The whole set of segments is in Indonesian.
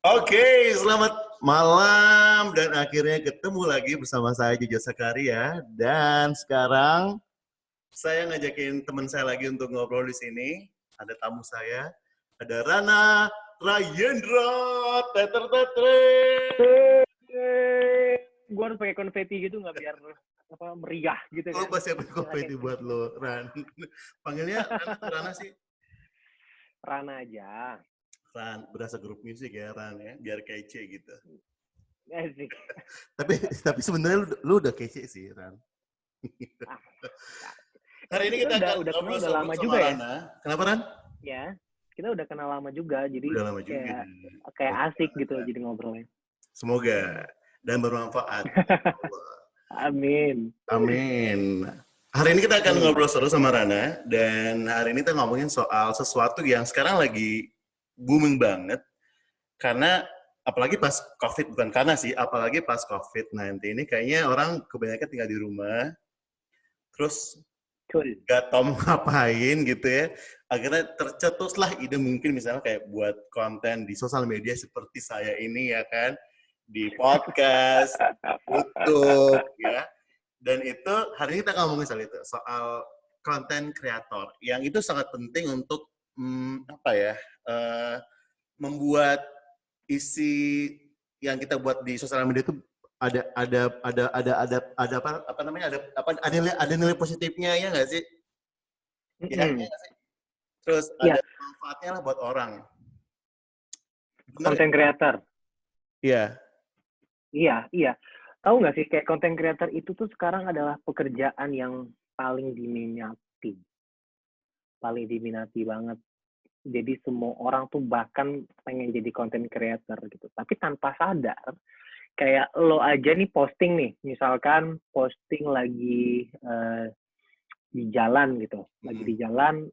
Oke, selamat malam dan akhirnya ketemu lagi bersama saya Jojo Sakaria dan sekarang saya ngajakin teman saya lagi untuk ngobrol di sini. Ada tamu saya, ada Rana Rayendra. Teter tetre. Gue harus pakai konfeti gitu nggak biar apa meriah gitu Lo kan? pasti ada Oke, konfeti buat lo, Ran. Panggilnya Ran atau Rana sih? Rana aja. Ran, berasa grup musik ya Ran ya, biar kece gitu. Asik. Tapi sebenarnya lu udah kece sih Ran. Ah, ya. Hari Kan ini kita kita akan udah kenal udah ngobrol-ngobrol lama sama juga ya. Rana. Kenapa Ran? Ya, kita udah kenal lama juga, jadi Udah lama juga. kayak kayak Oke asik banget, gitu Ran. jadi ngobrolnya. Semoga dan bermanfaat. Amin. Amin. Hari ini kita akan Hmm. ngobrol seru sama Rana dan hari ini kita ngomongin soal sesuatu yang sekarang lagi booming banget karena apalagi pas COVID, bukan karena sih, apalagi pas COVID-19 ini kayaknya orang kebanyakan tinggal di rumah terus Cool. gak tau mau ngapain gitu ya. Akhirnya tercetuslah ide mungkin misalnya kayak buat konten di sosial media seperti saya ini ya kan. Di podcast, YouTube ya. Dan itu hari ini kita ngomongin soal itu, soal konten kreator. Yang itu sangat penting untuk apa ya, membuat isi yang kita buat di sosial media itu ada apa namanya ada nilai positifnya ya nggak sih? Ya, ya nggak sih? Terus Iya, ada manfaatnya lah buat orang. Bener? konten creator. Iya. Iya, iya. Tahu nggak sih kayak konten creator itu tuh sekarang adalah pekerjaan yang paling diminati banget. Jadi semua orang tuh bahkan pengen jadi content creator gitu. Tapi tanpa sadar, kayak lo aja nih posting nih, misalkan posting lagi di jalan gitu, lagi di jalan,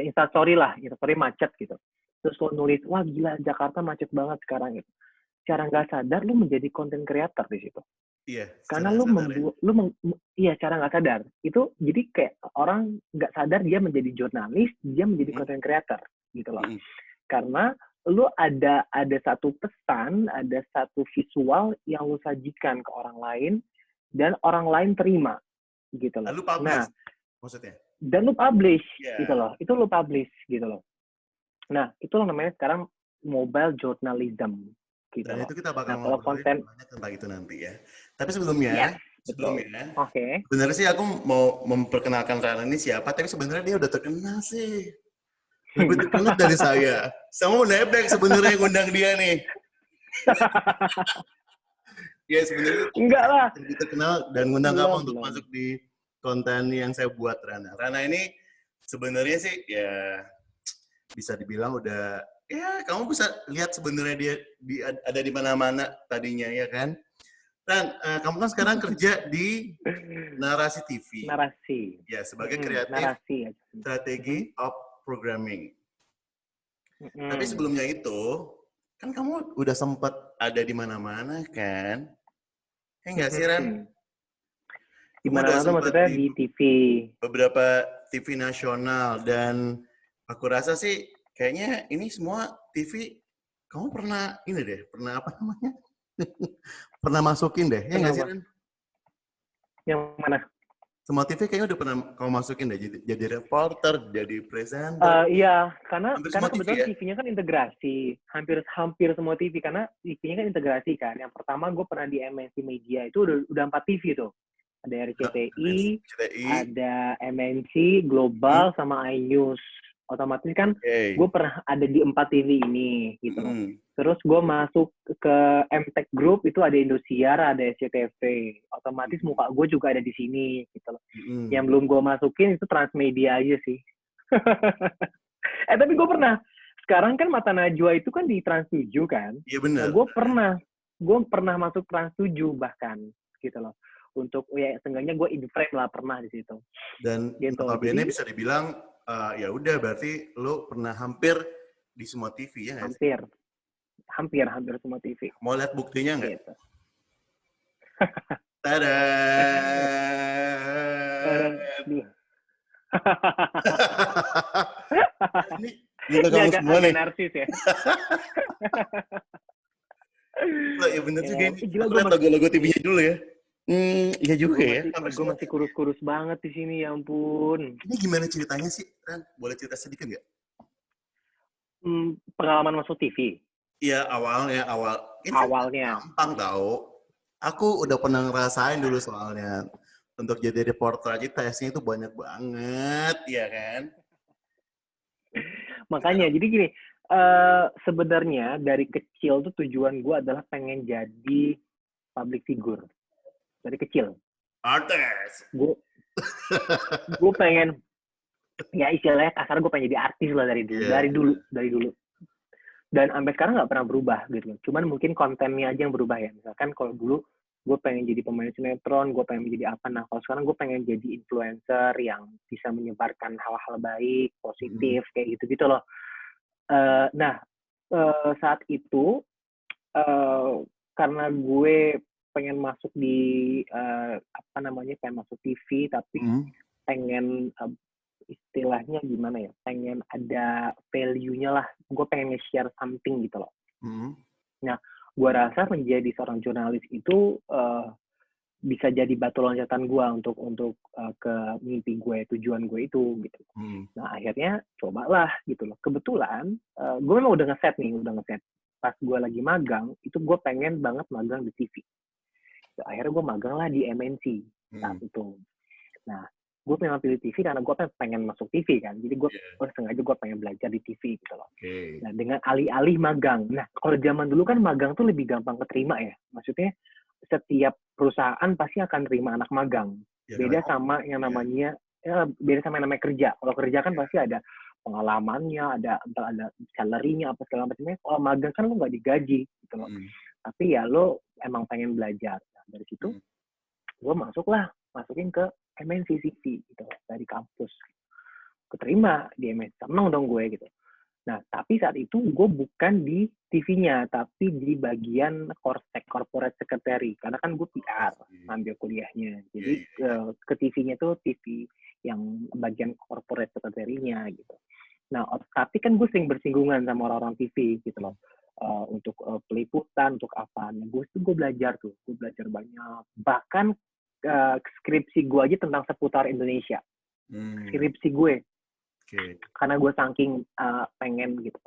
instastory lah, instastory macet gitu. Terus lo nulis, wah gila Jakarta macet banget sekarang gitu. Cara nggak sadar lo menjadi content creator di situ. Iya, Karena secara lu sadar ya. membuat iya cara nggak sadar itu, jadi kayak orang nggak sadar dia menjadi jurnalis, dia menjadi Mm, content creator gitu loh. mm. Karena lu ada satu pesan, ada satu visual yang lu sajikan ke orang lain dan orang lain terima gitu loh. Lalu publish Nah, maksudnya. dan lu publish gitu Iya. loh. Itu lu publish gitu loh. Nah, itu lo namanya sekarang mobile journalism gitu Dan loh. itu kita bakal Nah, kalau ngobrolin konten, banyak tentang itu nanti ya. Tapi yes, sebelumnya, betul. sebelumnya, Oke. Okay. sebenarnya sih aku mau memperkenalkan Rana ini siapa, tapi sebenarnya dia udah terkenal sih. Lebih terkenal dari saya. Saya mau nebeng sebenarnya yang ngundang dia nih. Ya sebenarnya Enggak lah. lebih terkenal dan ngundang Belum, kamu untuk belum. masuk di konten yang saya buat Rana. Rana ini sebenarnya sih ya bisa dibilang udah ya kamu bisa lihat sebenarnya dia ada di mana-mana tadinya ya kan. Ran, kamu kan sekarang kerja di Narasi TV Narasi. ya sebagai kreatif Narasi ya. strategi of programming. Tapi Mm-mm. sebelumnya itu kan kamu udah sempat ada di mana-mana kan? Ya nggak sih Ran? Mm-mm. Di Kamu udah mana-mana tuh sempat maksudnya di di TV. beberapa TV nasional dan aku rasa sih kayaknya ini semua TV kamu pernah ini deh, pernah apa namanya? Pernah masukin deh, ya nggak sih Kenapa? Ran? Yang mana? Semua TV kayaknya udah pernah kamu masukin deh, jadi reporter, jadi presenter, Iya, karena hampir karena semua TV kebetulan ya? TV-nya kan integrasi, hampir hampir semua TV karena TV-nya kan integrasi kan. Yang pertama gue pernah di MNC Media itu udah 4 TV tuh. Ada RCTI, CTI, ada MNC, Global, sama iNews. Otomatis kan gue oke. pernah ada di 4 TV ini gitu loh. Mm, Terus gue masuk ke MTech Group itu ada Indosiar, ada SCTV. Otomatis mm, muka gue juga ada di sini gitu loh. Yang mm. belum gue masukin itu Transmedia aja sih. Tapi gue pernah. Sekarang kan Mata Najwa itu kan di Trans 7 kan. Iya Nah, benar. gue pernah masuk Trans 7 bahkan gitu loh. Untuk ya seenggaknya gue in frame lah pernah di situ. Dan Gitu. notabene Jadi bisa dibilang ya udah berarti lo pernah hampir di semua TV ya nggak sih? hampir hampir hampir semua TV Mau lihat buktinya nggak? gitu. Tada! Duh. Ini Muka Ini kamu agak semua nih. narsis ya. Lah, ya bener juga Ya, ini. gila Aku gue lihat masih, logo-logo TV-nya dulu ya. Iya juga ya. Hampir gue semua. masih kurus-kurus banget di sini, ya ampun. Ini gimana ceritanya sih, Ran? Boleh cerita sedikit nggak? Pengalaman masuk TV Iya, awal. Ini kan awalnya. gampang tahu. Aku udah pernah ngerasain dulu soalnya. Untuk jadi reporter aja tesnya itu banyak banget, ya kan? Makanya, jadi gini, sebenarnya dari kecil tuh tujuan gue adalah pengen jadi public figure. Dari kecil. Artis. Gue pengen, ya istilahnya kasar gue pengen jadi artis lah dari dulu. Iya. Dari dulu. Dan sampai sekarang nggak pernah berubah gitu. Cuman mungkin kontennya aja yang berubah ya. Misalkan kalau dulu gue pengen jadi pemain sinetron, gue pengen menjadi apa. Nah, kalau sekarang gue pengen jadi influencer yang bisa menyebarkan hal-hal baik, positif, kayak gitu-gitu loh. Nah, saat itu, karena gue pengen masuk di, pengen masuk TV, tapi pengen, istilahnya gimana ya, pengen ada value-nya lah. Gue pengen nge-share something gitu loh. Nah, gue rasa menjadi seorang jurnalis itu bisa jadi batu loncatan gue untuk ke mimpi gue, tujuan gue itu gitu. Nah, akhirnya cobalah gitu loh. Kebetulan gue memang udah ngeset. Pas gue lagi magang, itu gue pengen banget magang di TV. Akhirnya gue magang lah di MNC saat itu. Nah, gue memang pilih TV karena gue pengen masuk TV kan. Jadi gue sengaja gue pengen belajar di TV gitu loh. Nah, dengan alih-alih magang. Nah, kalau zaman dulu kan magang tuh lebih gampang keterima ya. Maksudnya setiap perusahaan pasti akan terima anak magang. Beda sama yang namanya kerja. Kalau kerja kan pasti ada pengalamannya, ada salary-nya, apa segala macamnya. Kalau magang kan lo nggak digaji gitu loh. Tapi ya lo emang pengen belajar. Nah, dari situ gue masukin ke MNC CV gitu dari kampus. Keterima di MNC, seneng dong gue gitu. Nah, tapi saat itu gue bukan di TV-nya, tapi di bagian corporate secretary. Karena kan gue PR, ambil kuliahnya. Jadi ke TV-nya tuh TV yang bagian corporate secretary-nya gitu. Nah, tapi kan gue sering bersinggungan sama orang-orang TV gitu loh. Untuk peliputan, untuk apa. Nah, gue belajar banyak. Bahkan skripsi gue aja tentang seputar Indonesia. Skripsi gue. Karena gue saking pengen gitu.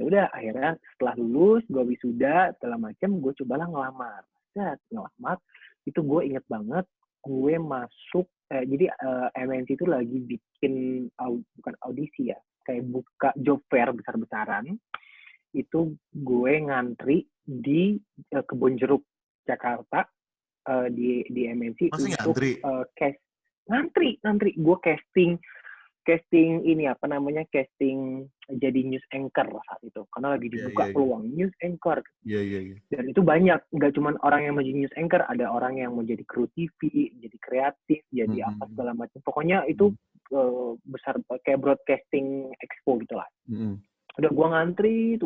Ya udah, akhirnya setelah lulus, gue wisuda, segala macam, gue cobalah ngelamar. Itu gue inget banget, gue masuk, jadi MNC itu lagi bikin, bukan audisi ya, kayak buka job fair besar-besaran. Itu gue ngantri di Kebon Jeruk, Jakarta, di MNC. Masih untuk ngantri? Ngantri. Gue casting casting jadi news anchor saat itu, karena lagi dibuka peluang news anchor. Dan itu banyak, nggak cuma orang yang mau jadi news anchor, ada orang yang mau jadi kru TV, jadi kreatif, jadi apa segala macam. Pokoknya itu besar, kayak broadcasting expo gitulah. Udah gue ngantri.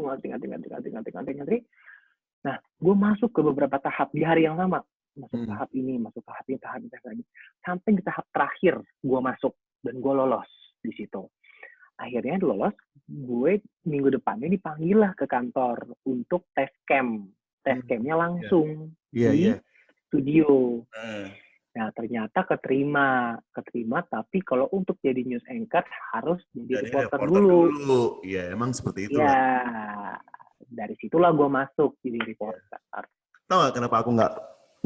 Nah, gue masuk ke beberapa tahap di hari yang sama. Masuk tahap ini, sampai di tahap terakhir gue masuk dan gue lolos di situ. Akhirnya lolos, gue minggu depannya dipanggil lah ke kantor untuk tes cam. Tes camnya langsung di studio. Nah, ternyata keterima, tapi kalau untuk jadi news anchor harus jadi reporter dulu. Iya, emang seperti itu. Ya, dari situlah gue masuk jadi reporter. Tahu nggak kenapa aku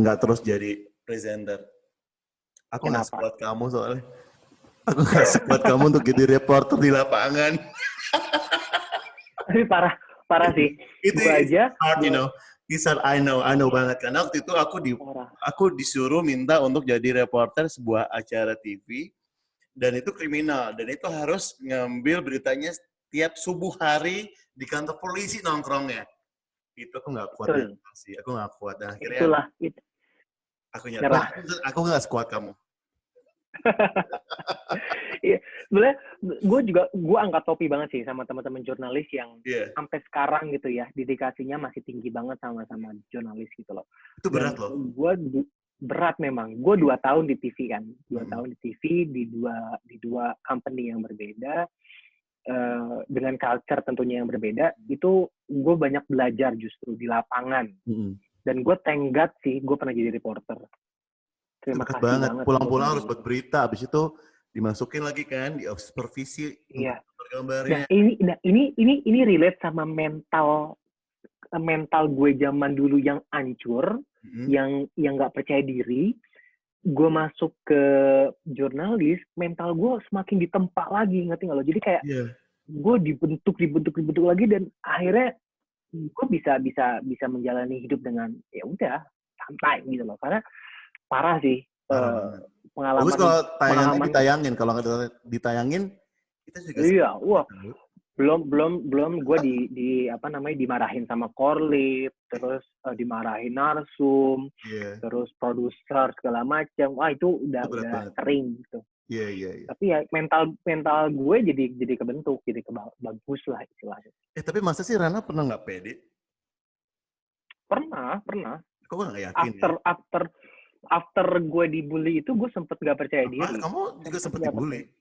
nggak terus jadi presenter? Aku nggak sekuat kamu soalnya. Aku nggak sekuat kamu untuk jadi reporter di lapangan. Tapi parah sih. Itu aja. Hard, you know. I know banget. Karena waktu itu aku disuruh minta untuk jadi reporter sebuah acara TV, dan itu kriminal, dan itu harus ngambil beritanya tiap subuh hari di kantor polisi nongkrongnya. Itu aku nggak kuat sih. Aku nggak kuat, dan akhirnya aku nyerah. Aku nggak sekuat kamu. Iya, sebenarnya gue angkat topi banget sih sama teman-teman jurnalis yang sampai sekarang gitu ya, dedikasinya masih tinggi banget sama jurnalis gitu loh. Itu berat loh. Gue berat memang. Gue 2 tahun di TV kan, 2 tahun di TV di dua company yang berbeda. dengan culture tentunya yang berbeda, itu gue banyak belajar justru di lapangan. Dan gue thank God sih, gue pernah jadi reporter. Terima kasih banget. Pulang-pulang harus buat berita, habis itu dimasukin lagi kan, di supervisi iya. untuk gambarnya. Nah, ini relate sama mental gue zaman dulu yang hancur, yang nggak percaya diri. Gue masuk ke jurnalis, mental gue semakin ditempa lagi, ngerti nggak lo? Jadi kayak gue dibentuk lagi, dan akhirnya gue bisa menjalani hidup dengan ya udah santai gitu loh. Karena parah sih pengalaman. Bagus kalau tayangannya ditayangin, kalau nggak ditayangin kita juga. Iya, wah. Belum gue dimarahin sama Korlip, terus dimarahin Narsum, terus produser segala macam. Wah, itu udah sering gitu. Iya. Tapi ya mental gue jadi kebentuk, jadi bagus lah istilahnya. Tapi masa sih Rana pernah nggak pede? Pernah. Kok gue nggak yakin? After gue dibully itu gue sempet nggak percaya diri. Kamu juga sempet dibully?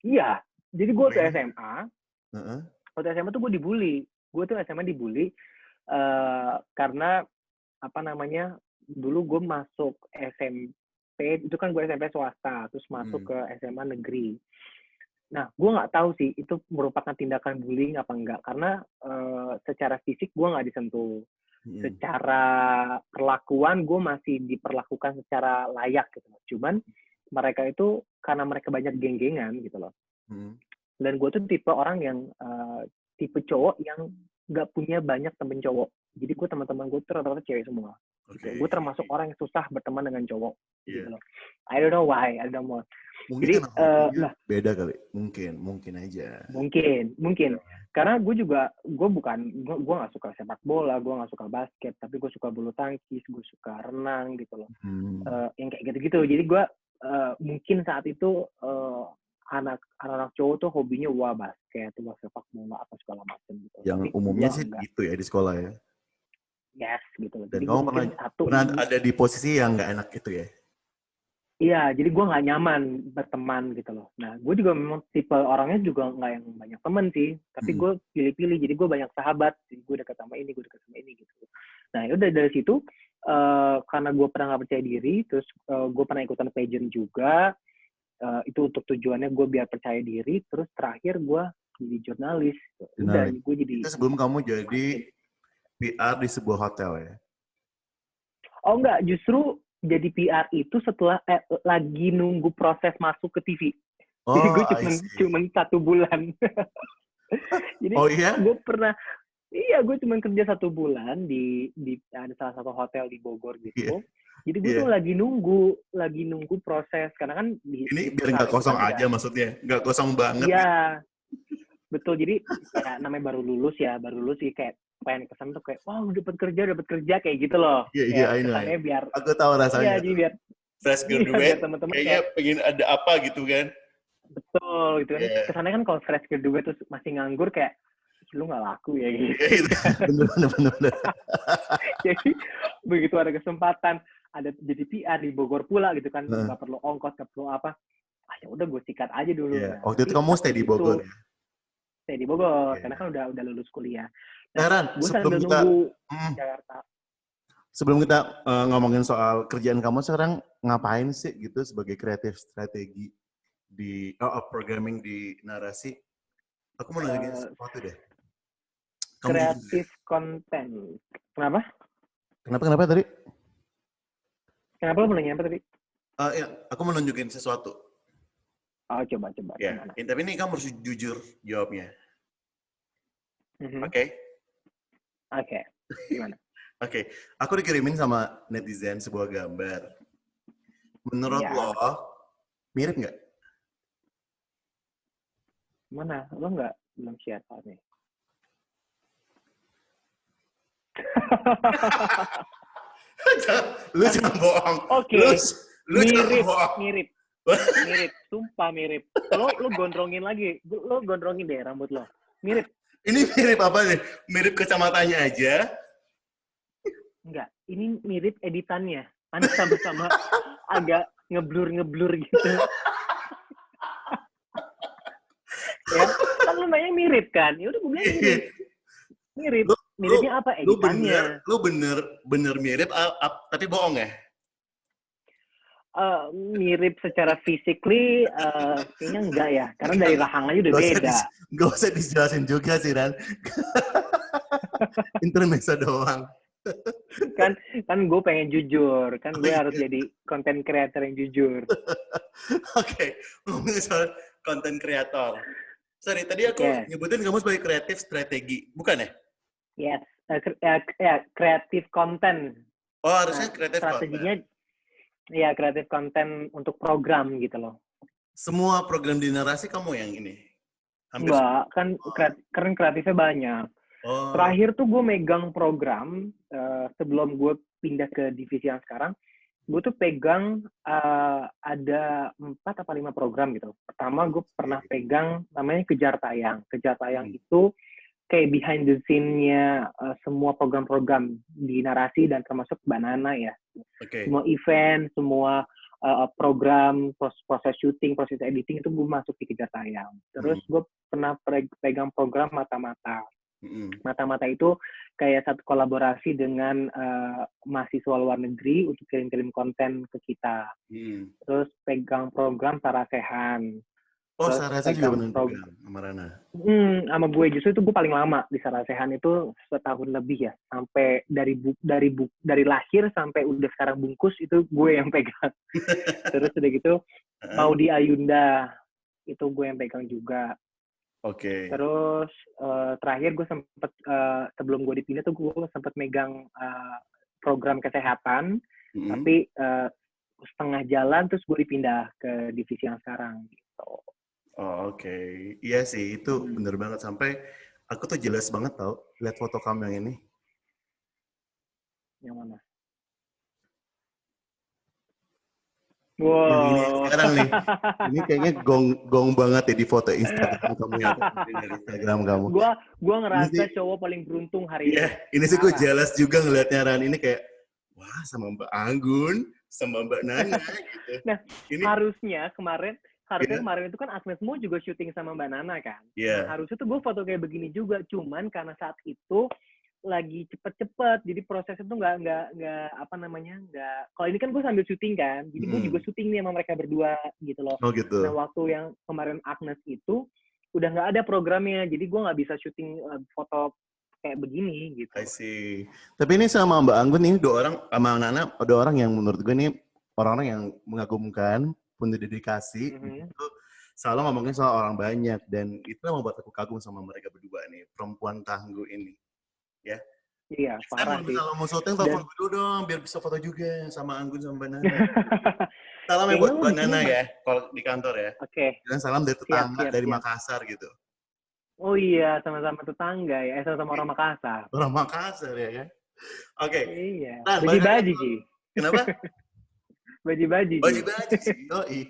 Iya. Jadi gue tuh SMA. Waktu SMA tuh gue dibully. Gue tuh SMA dibully karena dulu gue masuk SMP, itu kan gue SMP swasta, terus masuk ke SMA negeri. Nah, gue nggak tahu sih itu merupakan tindakan bullying apa enggak, karena secara fisik gue nggak disentuh. Secara perlakuan gue masih diperlakukan secara layak gitu. Cuman mereka itu karena mereka banyak geng-gengan gitu loh. Dan gue tuh tipe orang yang tipe cowok yang nggak punya banyak temen cowok. Jadi gue teman-teman gue tuh rata-rata cewek semua. Gitu. Gue termasuk orang yang susah berteman dengan cowok. Gitu loh. I don't know why. I don't know. Mungkin jadi beda kali. Mungkin aja. Mungkin. Karena gue nggak suka sepak bola, gue nggak suka basket, tapi gue suka bulu tangkis, gue suka renang gitu loh. Yang kayak gitu-gitu. Jadi gue mungkin saat itu anak-anak cowok tuh hobinya basket, sepak bola, apa segala macam gitu. Yang tapi umumnya sih enggak. Gitu ya di sekolah ya. Yes, gitu loh. Dan kamu pernah ada di posisi yang nggak enak gitu ya? Iya, jadi gue nggak nyaman berteman gitu loh. Nah, gue juga memang tipe orangnya juga nggak yang banyak teman sih, tapi gue pilih-pilih. Jadi gue banyak sahabat, jadi gue dekat sama ini gitu. Nah, udah dari situ karena gue pernah nggak percaya diri, terus gue pernah ikutan pageant juga. Itu untuk tujuannya gue biar percaya diri, terus terakhir gue jadi jurnalis. Udah, gue jadi. Itu sebelum kamu jadi PR di sebuah hotel ya? Oh enggak, justru jadi PR itu setelah lagi nunggu proses masuk ke TV. Jadi gue cuman 1 bulan. Jadi gue cuman kerja 1 bulan di ada salah satu hotel di Bogor gitu. Jadi gue tuh lagi nunggu proses, karena kan ini biar nggak kosong aja maksudnya, nggak kosong banget. Iya, betul. Jadi kayak namanya baru lulus sih, kayak pengen kesan tuh kayak wow dapat kerja kayak gitu loh. Iya, kesannya biar aku tahu rasanya. Iya, jadi biar fresh graduate, teman-teman kayaknya pengen ada apa gitu kan. Betul, gitu kan. Kesannya kan kalau fresh graduate terus masih nganggur kayak lu nggak laku ya gitu. Bener. Jadi begitu ada kesempatan ada jadi PR di Bogor pula gitu kan, nggak perlu ongkos, nggak perlu apa. Ya udah gue sikat aja dulu. Nah, waktu itu kamu stay di Bogor ya? Stay di Bogor, karena kan udah lulus kuliah. Nah, gue sambil nunggu Jakarta. Sebelum kita ngomongin soal kerjaan kamu sekarang ngapain sih gitu sebagai kreatif strategi di programming di narasi? Aku mau nanya sesuatu deh. Kreatif konten. Kenapa? Kenapa tadi? Kenapa lo mau nanya apa tadi? Ya, aku mau nunjukin sesuatu. Oh, coba. Ya, tapi ini kamu harus jujur jawabnya. Oke? Oke. Gimana? Oke. Aku dikirimin sama netizen sebuah gambar. Menurut lo, mirip nggak? Mana? Lo nggak belum share nih. Lu jangan bohong. Oke. Lu jangan bohong. Mirip. Sumpah mirip. Lo gondrongin lagi. Lo gondrongin deh rambut lo. Mirip. Ini mirip apa nih? Mirip kacamatanya aja? Enggak. Ini mirip editannya. Kan sama-sama agak ngeblur gitu. Ya, kan lumayan mirip kan? Ya udah gue bilang mirip. Mirip. lu lu Miripnya apa? lu bener Editannya. lu bener bener mirip tapi bohong ya. Mirip secara physically, kayaknya enggak ya. Karena dari rahang aja udah beda. Gak usah dijelasin juga sih Ran. Intermezzo doang. kan gue pengen jujur. Kan Oh, gue iya. harus jadi content creator yang jujur. Oke, ngomongin soal konten kreator. Sorry, tadi aku Yes. nyebutin kamu sebagai kreatif strategi, bukan ya? Yes. Creative content. Oh, harusnya Nah, kreatif strateginya konten. ya kreatif konten untuk program gitu loh. Semua program di narasi kamu yang ini? Hampir semua? Enggak, kan keren kreatifnya banyak. Oh, Terakhir tuh gue megang program, sebelum gue pindah ke divisi yang sekarang, gue tuh pegang ada 4 atau 5 program gitu. Pertama gue pernah pegang namanya Kejar Tayang. Kejar Tayang itu kayak behind the scene-nya semua program-program di narasi dan termasuk Banana ya. oke. Semua event, semua program, proses syuting, proses editing itu gue masuk di Kejar Tayang. Terus gue pernah pegang program Mata-Mata. Mata-Mata itu kayak satu kolaborasi dengan mahasiswa luar negeri untuk kirim-kirim konten ke kita. Terus pegang program Sarasehan. Oh, Terus Sarasi juga pegang pernah pegang sama Rana. sama gue justru itu gue paling lama di Sarasehan itu setahun lebih ya. Sampai dari lahir sampai udah sekarang bungkus itu gue yang pegang. Terus udah gitu mau di Ayunda itu gue yang pegang juga. Oke. Terus terakhir gue sempet sebelum gue dipindah tuh gue sempet megang program kesehatan, tapi setengah jalan terus gue dipindah ke divisi yang sekarang gitu. Oh, oke. Iya sih, itu bener banget. Sampai aku tuh jelas banget tau lihat foto kamu yang ini. Yang mana? Yang ini Wow. sekarang nih. Ini kayaknya gong banget ya di foto Instagram kamu ya. Dari Instagram kamu. Gua Ini ngerasa sih, cowok paling beruntung hari iya, ini. ini sih gue Parah. jelas juga ngelihatnya Ran. Ini kayak, wah sama Mbak Anggun, sama Mbak Nana gitu. Nah, Ini, harusnya kemarin ya, itu kan Agnes Mo juga syuting sama Mbak Nana kan. Nah, ya. harusnya tuh gue foto kayak begini juga, cuman karena saat itu lagi cepet-cepet, jadi prosesnya tuh nggak apa namanya, nggak. Kalau ini kan gue sambil syuting kan, jadi gue juga syuting nih sama mereka berdua gitu loh. Oh gitu. Nah, waktu yang kemarin Agnes itu udah nggak ada programnya, jadi gue nggak bisa syuting foto kayak begini gitu. I see. Tapi ini sama Mbak Anggun ini dua orang, sama Nana, dua orang yang menurut gue ini orang-orang yang mengagumkan, punya dedikasi, itu selalu ngomongin soal orang banyak, dan itu yang membuat aku kagum sama mereka berdua nih, perempuan tangguh ini. Ya. Iya, parah sih. Kalau mau syuting telepon gue dulu dong, biar bisa foto juga sama Anggun sama Mbak Nana. Salam ya Kayaknya buat lu Mbak di sini Nana ya, kalau di kantor ya. Oke. Dan salam dari tetangga, Siap. dari Makassar gitu. Oh iya, sama-sama tetangga ya. Sama-sama orang Makassar. Orang Makassar ya kan. Oke. Iya. Ran, balik lagi. Baji-baji, Ji. Kenapa? Baji-baji, Ji. Baji-baji sih, yoi.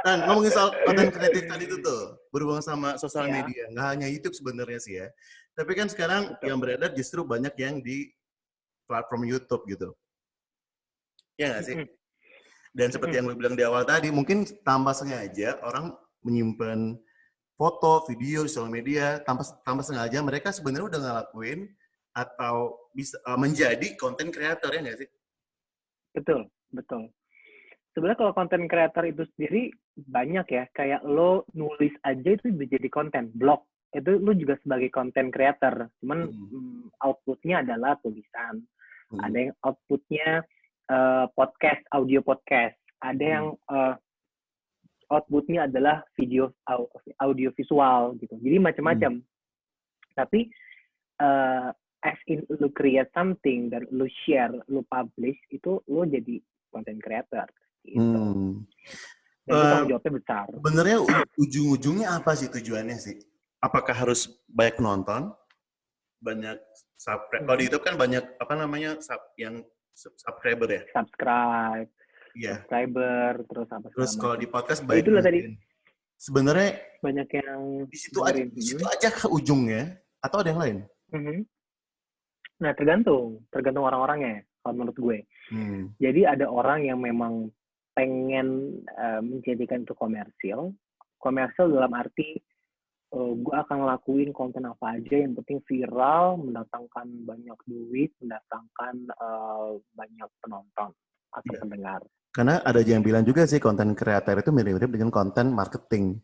Ran, ngomongin soal konten kreatif tadi itu tuh, berhubungan sama sosial media. Nggak hanya YouTube sebenarnya sih ya. Tapi kan sekarang yang beredar justru banyak yang di platform YouTube gitu. Ya nggak sih? Dan seperti yang lu bilang di awal tadi, mungkin tanpa sengaja orang menyimpan foto, video di sosial media, tanpa sengaja mereka sebenarnya udah ngelakuin atau bisa menjadi konten kreator, ya nggak sih? Betul. Sebenarnya kalau konten kreator itu sendiri banyak ya. Kayak lo nulis aja itu jadi konten. Blog itu lo juga sebagai konten kreator. Cuman outputnya adalah tulisan. Ada yang outputnya podcast, audio podcast. Ada yang outputnya adalah video audio visual gitu. Jadi macam-macam. Tapi as in lu create something dan lu share, lu publish, itu lu jadi content creator gitu. Dan itu tanggung jawabnya besar. Sebenarnya ujung-ujungnya apa sih tujuannya sih? Apakah harus banyak penonton, banyak subscribe? Kalau di YouTube kan banyak apa namanya yang subscriber ya? Subscribe, Iya. subscriber, terus apa? Terus kalau di podcast banyak. Itulah tadi. Sebenarnya banyak yang di situ aja ke ujungnya atau ada yang lain? Nah, tergantung orang-orangnya kalau menurut gue. Jadi ada orang yang memang pengen menjadikan itu komersil, Komersial dalam arti gue akan ngelakuin konten apa aja yang penting viral, mendatangkan banyak duit, mendatangkan banyak penonton atau Iya. pendengar. Karena ada yang bilang juga sih konten kreator itu mirip-mirip dengan konten marketing.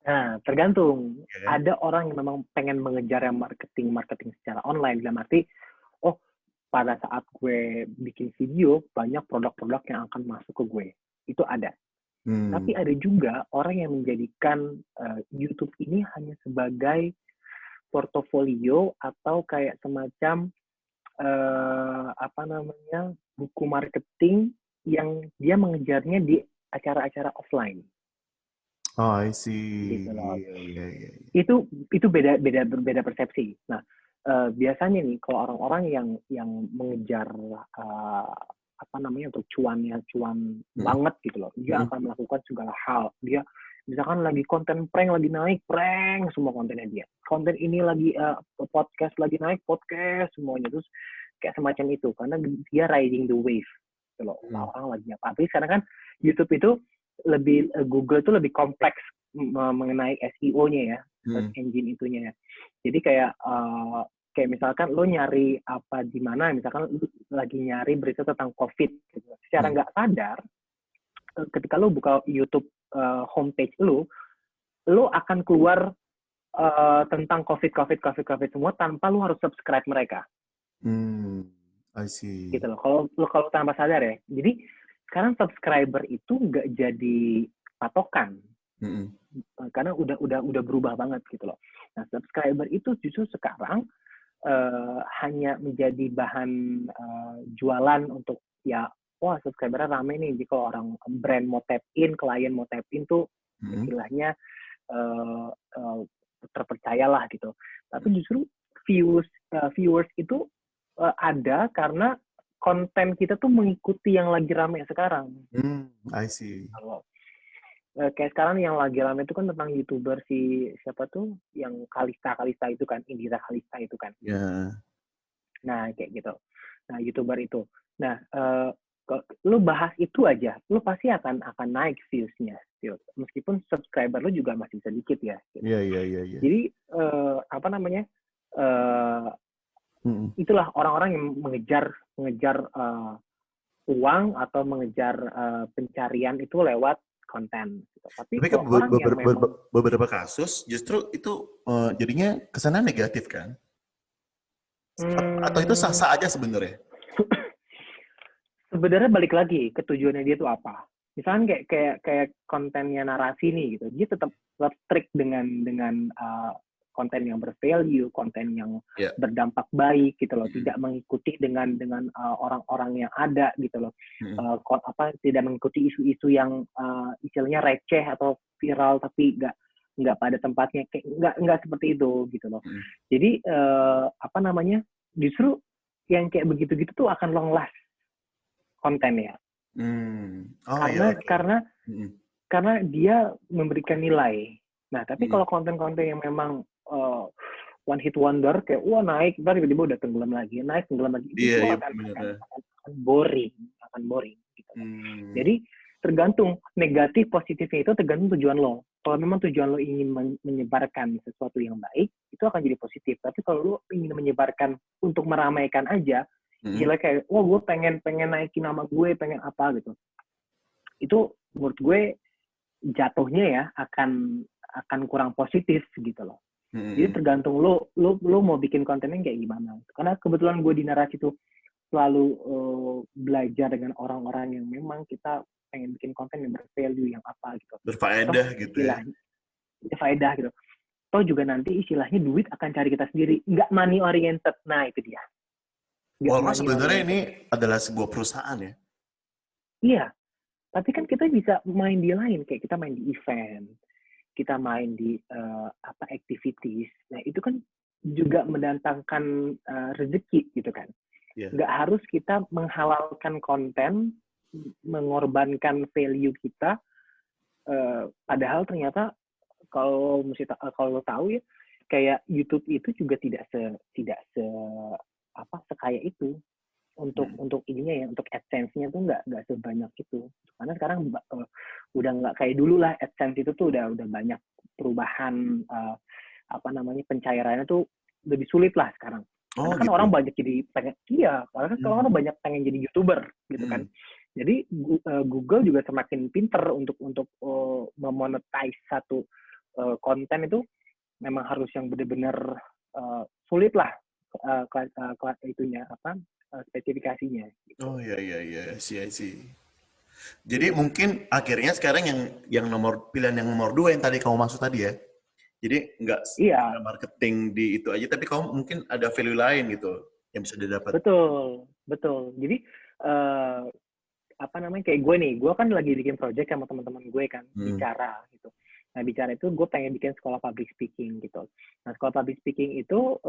Nah, tergantung. Ya kan? Ada orang yang memang pengen mengejar yang marketing secara online. Dalam arti, oh pada saat gue bikin video, banyak produk-produk yang akan masuk ke gue. Itu ada. Tapi ada juga orang yang menjadikan YouTube ini hanya sebagai portofolio atau kayak semacam buku marketing yang dia mengejarnya di acara-acara offline. Oh, I see. Gitu loh. Iya. Itu beda persepsi. Nah, biasanya nih kalau orang-orang yang mengejar untuk cuan banget gitu loh, dia akan melakukan segala hal. Dia misalkan lagi konten prank lagi naik, prank semua kontennya dia. Konten ini lagi podcast lagi naik, podcast semuanya. Terus kayak semacam itu karena dia riding the wave gitu loh. Orang lagi apa. Tapi sekarang kan YouTube itu lebih Google itu lebih kompleks mengenai SEO-nya ya, search engine itunya ya. Jadi kayak misalkan lo nyari apa di mana, misalkan lo lagi nyari berita tentang COVID, gitu. Secara nggak sadar, ketika lo buka YouTube homepage lo akan keluar tentang COVID semua tanpa lo harus subscribe mereka. I see. Gitu loh. Kalau tanpa sadar ya. Jadi sekarang subscriber itu nggak jadi patokan. Karena udah berubah banget gitu loh. Nah, subscriber itu justru sekarang hanya menjadi bahan jualan untuk ya, wah subscribernya rame nih. Jadi kalau orang brand mau tap in, klien mau tap in tuh istilahnya terpercayalah gitu. Tapi justru viewers itu ada karena konten kita tuh mengikuti yang lagi rame sekarang. I see. Kalau kayak sekarang yang lagi rame itu kan tentang YouTuber siapa tuh yang Kalista itu kan, Indira Kalista itu kan. Ya. Nah, kayak gitu. Nah, YouTuber itu. Nah, lu bahas itu aja, lu pasti akan naik views-nya. Meskipun subscriber lu juga masih sedikit ya. Gitu. Iya. Jadi, itulah orang-orang yang mengejar uang atau mengejar pencarian itu lewat konten. Gitu. Tapi kan orang yang memang beberapa kasus justru itu jadinya kesana negatif kan? Atau itu sah-sah aja sebenarnya? Sebenarnya balik lagi ke tujuannya dia tuh apa. Misalnya kayak kontennya narasi nih gitu, dia tetap strict dengan konten yang bervalue, konten yang berdampak baik gitu loh, tidak mengikuti dengan orang-orang yang ada gitu loh, tidak mengikuti isu-isu yang istilahnya receh atau viral tapi nggak pada tempatnya, kayak nggak seperti itu gitu loh. Jadi justru yang kayak begitu-gitu tuh akan long last kontennya. Karena dia memberikan nilai. Nah, tapi kalau konten-konten yang memang one hit wonder kayak wah naik, ntar tiba-tiba udah tenggelam lagi, itu akan boring gitu. Jadi tergantung negatif positifnya itu tergantung tujuan lo. Kalau memang tujuan lo ingin menyebarkan sesuatu yang baik, itu akan jadi positif. Tapi kalau lo ingin menyebarkan untuk meramaikan aja, gila kayak, wah gue pengen naikin nama gue, pengen apa gitu. Itu menurut gue jatuhnya ya akan kurang positif gitu loh. Jadi tergantung lo mau bikin kontennya kayak gimana. Karena kebetulan gue di narasi tuh selalu belajar dengan orang-orang yang memang kita pengen bikin konten yang bervalue, yang apa gitu. Berfaedah gitu ya. Berfaedah gitu. Toh juga nanti istilahnya duit akan cari kita sendiri. Nggak money oriented. Nah itu dia. Walaupun sebenarnya ini adalah sebuah perusahaan ya. Iya. Tapi kan kita bisa main di lain. Kayak kita main di event. Kita main di activities. Nah itu kan juga mendatangkan rezeki gitu kan. Nggak harus kita menghalalkan konten, mengorbankan value kita, padahal ternyata kalau lo tahu ya, kayak YouTube itu juga tidak sekaya itu. untuk ininya ya, untuk AdSense-nya tuh nggak sebanyak itu. Karena sekarang udah nggak kayak dulu lah, AdSense itu tuh udah banyak perubahan, pencairannya tuh lebih sulit lah sekarang. Oh Karena kan orang gitu. banyak jadi pengen, iya, karena kan sekarang orang banyak pengen jadi YouTuber gitu kan. Jadi Google juga semakin pinter untuk memonetize satu konten itu memang harus yang benar-benar sulit lah itunya spesifikasinya. Gitu. Oh iya iya iya, sih. Jadi mungkin akhirnya sekarang yang pilihan yang nomor dua yang tadi kamu maksud tadi ya. Jadi nggak Iya, marketing di itu aja, tapi kamu mungkin ada value lain gitu yang bisa didapat. betul, betul. Jadi kayak gue kan lagi bikin project sama teman-teman gue kan, bicara gitu. Nah, bicara itu gue pengen bikin sekolah public speaking gitu. Nah, sekolah public speaking itu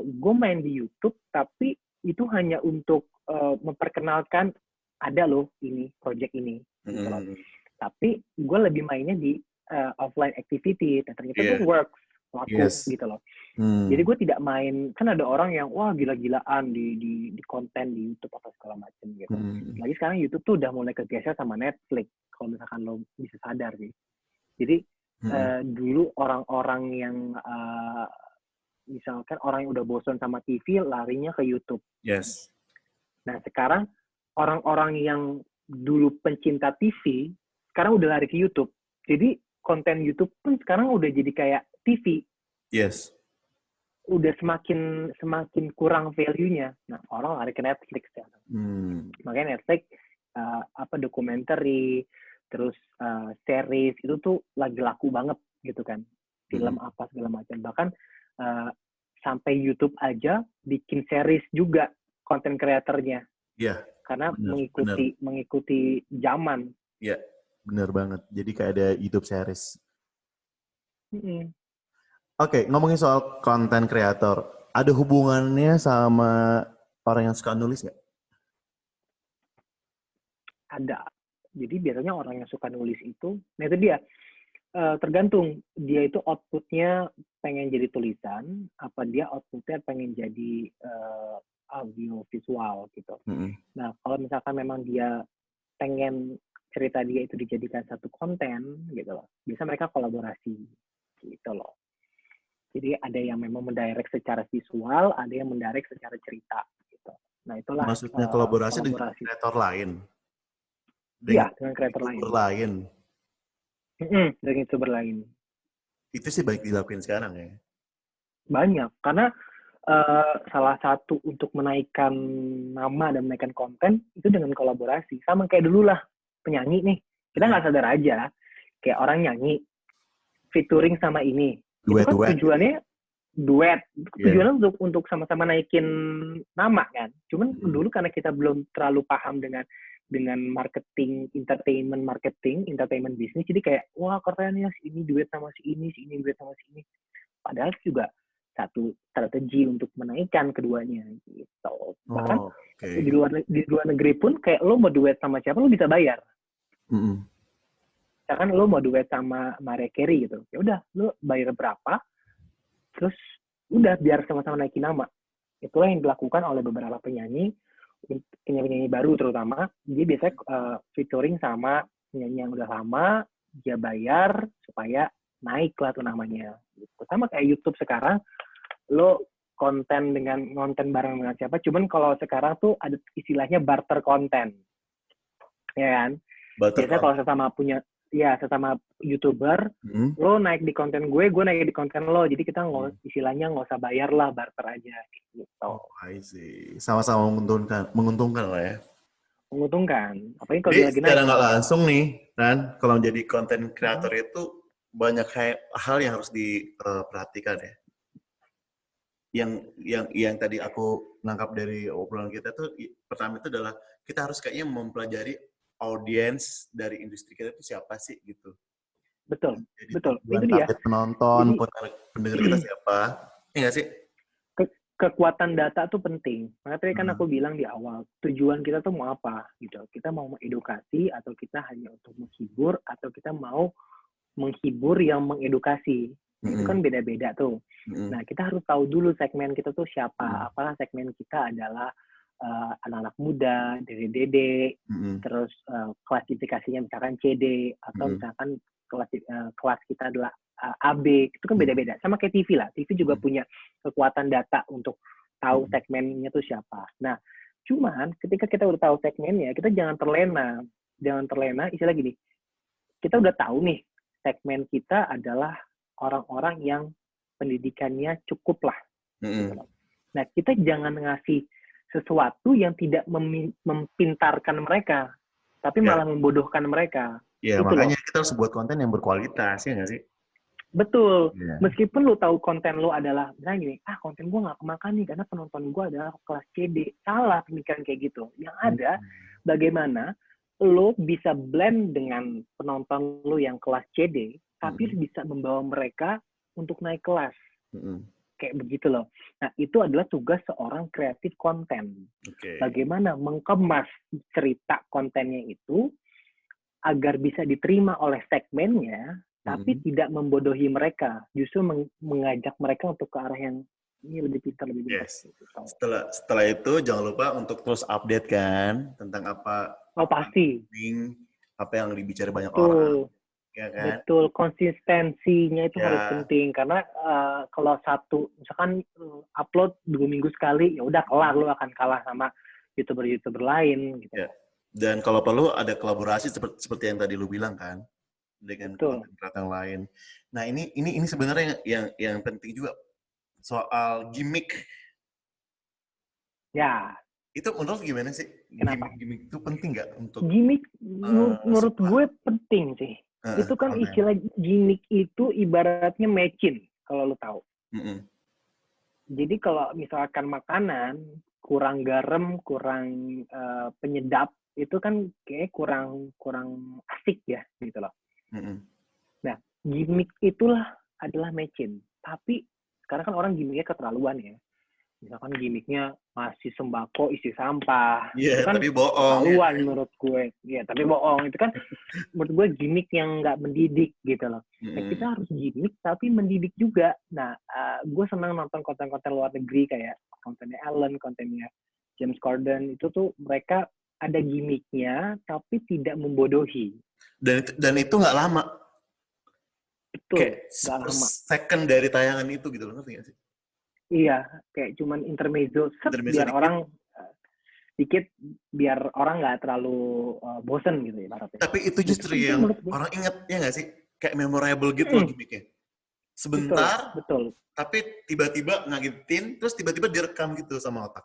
gue main di YouTube, tapi itu hanya untuk memperkenalkan ada loh ini, project ini gitu loh. Tapi gue lebih mainnya di offline activity, dan ternyata tuh works, laku gitu loh. Jadi gue tidak main, kan ada orang yang wah gila-gilaan di konten di YouTube atau segala macam gitu. Lagi sekarang YouTube tuh udah mulai kegeser sama Netflix, kalau misalkan lo bisa sadar sih. Jadi dulu orang-orang yang misalkan orang yang udah bosan sama TV larinya ke YouTube. Yes. Nah sekarang orang-orang yang dulu pencinta TV sekarang udah lari ke YouTube. Jadi konten YouTube pun sekarang udah jadi kayak TV. Yes. Udah semakin kurang value-nya. Nah, orang lari ke Netflix ya. Makanya Netflix dokumenter, terus series itu tuh lagi laku banget gitu kan. Film apa segala macam. Bahkan sampai YouTube aja bikin series juga konten kreatornya. Iya. Karena Bener. mengikuti zaman. Iya, bener banget. Jadi kayak ada YouTube series. Oke, ngomongin soal konten kreator, ada hubungannya sama orang yang suka nulis nggak? Ada. Jadi biasanya orang yang suka nulis itu, nah itu dia, tergantung dia itu outputnya pengen jadi tulisan, apa dia outputnya pengen jadi audio visual gitu. Nah kalau misalkan memang dia pengen cerita dia itu dijadikan satu konten gitu loh, biasa mereka kolaborasi gitu loh. Jadi ada yang memang mendirect secara visual, ada yang mendirect secara cerita gitu. Nah itulah Maksudnya kolaborasi dengan kreator lain? Dengan dengan kreator lain? Dengan youtuber lain. Itu sih baik dilakuin sekarang ya? Banyak, karena salah satu untuk menaikkan nama dan menaikkan konten itu dengan kolaborasi. Sama kayak dulu lah, penyanyi nih. Kita nggak sadar aja, kayak orang nyanyi, featuring sama ini. Itu kan tujuannya duet. Tujuannya untuk sama-sama naikin nama kan. Cuman dulu karena kita belum terlalu paham dengan entertainment bisnis, jadi kayak wah keren ya si ini duet sama si ini duet sama si ini. Padahal juga satu strategi untuk menaikkan keduanya gitu. Bahkan di luar negeri pun kayak lo mau duet sama siapa lo bisa bayar. Misalkan lo mau duet sama Mariah Carey gitu, ya udah lo bayar berapa, terus udah biar sama-sama naikin nama. Itulah yang dilakukan oleh beberapa penyanyi baru terutama. Dia biasanya featuring sama penyanyi yang udah lama, dia bayar supaya naik lah tuh namanya. Gitu. Sama kayak YouTube sekarang, lo konten bareng dengan siapa, cuman kalau sekarang tuh ada istilahnya barter konten. Ya kan? Biasanya kalau sesama YouTuber, lo naik di konten gue naik di konten lo, jadi kita istilahnya nggak usah bayar lah, barter aja gitu. Oh, I see. Sama-sama menguntungkan lah ya. Menguntungkan, apalagi kalau jadi lagi secara naik. Nggak langsung nih, kan, kalau menjadi konten kreator itu banyak hal yang harus diperhatikan ya. Yang tadi aku nangkap dari obrolan kita tuh, pertama itu adalah kita harus kayaknya mempelajari audiens dari industri kita itu siapa sih gitu. Betul. Itu dia. Target penonton, pendengar kita siapa? Iya nggak sih? Kekuatan data tuh penting. Makanya tadi kan aku bilang di awal, tujuan kita tuh mau apa gitu. Kita mau mengedukasi atau kita hanya untuk menghibur atau kita mau menghibur yang mengedukasi. Itu kan beda-beda tuh. Nah, kita harus tahu dulu segmen kita tuh siapa. Apakah segmen kita adalah anak-anak muda, dede-dede, terus klasifikasinya misalkan CD, atau misalkan kelas kita adalah AB, itu kan beda-beda. Sama kayak TV lah, TV juga punya kekuatan data untuk tahu segmennya tuh siapa. Nah, cuman ketika kita udah tahu segmennya, kita jangan terlena, istilah gini, kita udah tahu nih, segmen kita adalah orang-orang yang pendidikannya cukup lah. Gitu. Nah, kita jangan ngasih sesuatu yang tidak mempintarkan mereka, tapi malah membodohkan mereka. Ya, makanya kita harus buat konten yang berkualitas, ya nggak sih? Betul. Meskipun lu tahu konten lu adalah, misalnya gini, konten gue nggak kemakan nih, karena penonton gue adalah kelas CD. Salah pemikiran kayak gitu. Yang ada, bagaimana lu bisa blend dengan penonton lu yang kelas CD, tapi bisa membawa mereka untuk naik kelas. Kayak begitu loh. Nah, itu adalah tugas seorang kreatif konten. Bagaimana mengkemas cerita kontennya itu agar bisa diterima oleh segmennya, tapi tidak membodohi mereka. Justru mengajak mereka untuk ke arah yang ini lebih pintar, lebih pintar. Setelah itu jangan lupa untuk terus update kan tentang apa. Pasti. Apa yang dibicarakan banyak orang. Ya kan? Betul, konsistensinya itu harus penting karena kalau misalkan upload 2 minggu sekali, ya udah kelar, lu akan kalah sama youtuber lain gitu. Dan kalau perlu ada kolaborasi seperti yang tadi lu bilang kan dengan konten lain. Nah, ini sebenarnya yang penting juga soal gimmick. Ya. Itu menurut gimana sih? Gimmick itu penting nggak untuk gimmick? Menurut gue penting sih. Itu kan istilah gimmick itu ibaratnya mecin, kalau lo tahu. Jadi kalau misalkan makanan kurang garam, kurang penyedap, itu kan kayak kurang asik ya, gitu loh. Nah, gimmick itulah adalah mecin. Tapi sekarang kan orang gimmicknya keterlaluan ya. Misalkan gimmicknya masih sembako isi sampah. Iya, kan tapi bohong. Keterlaluan menurut gue. Iya, tapi bohong. Itu kan menurut gue gimmick yang nggak mendidik gitu loh. Nah, kita harus gimmick tapi mendidik juga. Nah, gue senang nonton konten-konten luar negeri kayak kontennya Ellen, kontennya James Corden. Itu tuh mereka ada gimmicknya tapi tidak membodohi. Dan itu nggak lama. Betul, nggak lama. Second dari tayangan itu gitu loh, ngerti nggak sih? Iya, kayak cuman intermezzo biar dikit. Orang dikit, biar orang nggak terlalu bosen gitu ya. Tapi itu justru yang orang ingat, ya nggak sih? Kayak memorable gitu loh gimmicknya. Sebentar, betul. Tapi tiba-tiba ngagetin, terus tiba-tiba direkam gitu sama otak.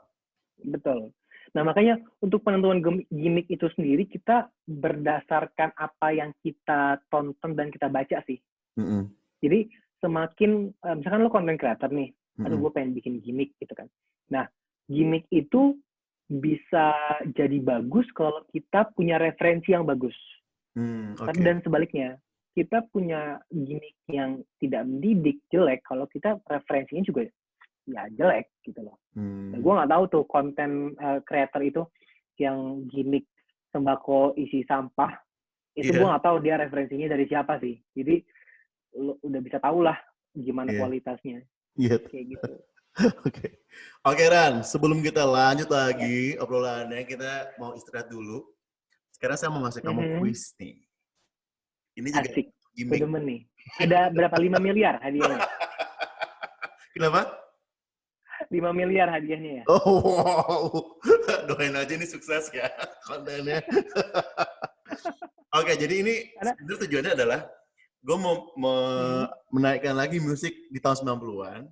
Betul. Nah, makanya untuk penentuan gimmick itu sendiri, kita berdasarkan apa yang kita tonton dan kita baca sih. Jadi, semakin, misalkan lo konten creator nih, aduh gue pengen bikin gimmick gitu kan. Nah, gimmick itu bisa jadi bagus kalau kita punya referensi yang bagus. Dan sebaliknya, kita punya gimmick yang tidak mendidik, jelek, kalau kita referensinya juga ya jelek gitu loh. Nah, gue nggak tahu tuh konten creator itu yang gimmick sembako isi sampah, itu gue nggak tahu dia referensinya dari siapa sih. Jadi lo udah bisa tahu lah gimana kualitasnya. Kayak gitu. Oke, Ran. Sebelum kita lanjut lagi obrolannya, kita mau istirahat dulu. Sekarang saya mau ngasih kamu kuis nih. Ini juga asik. Gimmick. Gue demen nih. Ada berapa? 5 miliar hadiahnya? Kenapa? 5 miliar hadiahnya ya? Oh, wow. Doain aja nih sukses ya kontennya. Oke, jadi ini sebenarnya tujuannya adalah gue mau menaikkan lagi musik di tahun 90-an.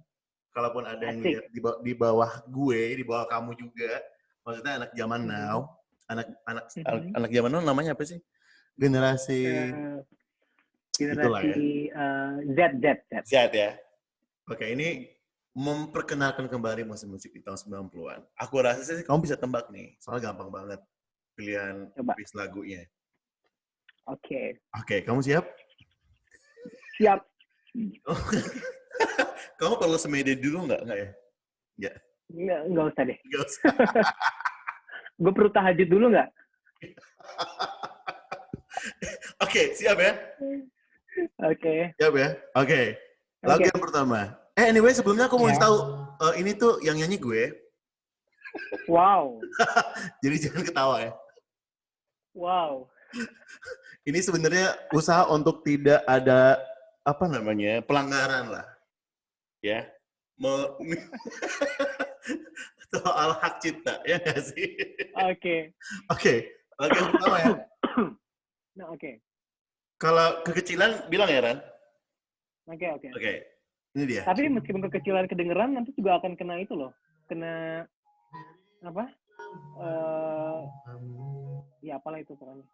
Kalaupun ada yang lihat di bawah gue, di bawah kamu juga, maksudnya anak zaman now, anak zaman now namanya apa sih? Generasi Z ya. Oke, ini memperkenalkan kembali musik-musik di tahun 90-an. Aku rasa sih kamu bisa tebak nih, soalnya gampang banget pilihan list lagunya. Oke, kamu siap? Siap. Kamu perlu semedi dulu nggak ya? Nggak usah deh. Gue perlu tahajud dulu nggak? Oke, siap ya? Oke. Siap ya? Oke. Lagu yang pertama. Anyway, sebelumnya aku mau tahu, ini tuh yang nyanyi gue. Wow. Jadi jangan ketawa ya. Wow. Ini sebenarnya usaha untuk tidak ada apa namanya pelanggaran lah, ya. Soal hak cipta ya nggak sih? Oke. Oke, lagi yang pertama ya. Nah, oke. Kalau kekecilan bilang ya Ran. Oke. Oke, ini dia. Tapi meskipun kekecilan kedengeran, nanti juga akan kena itu loh. Kena apa? Ya apalah itu pokoknya.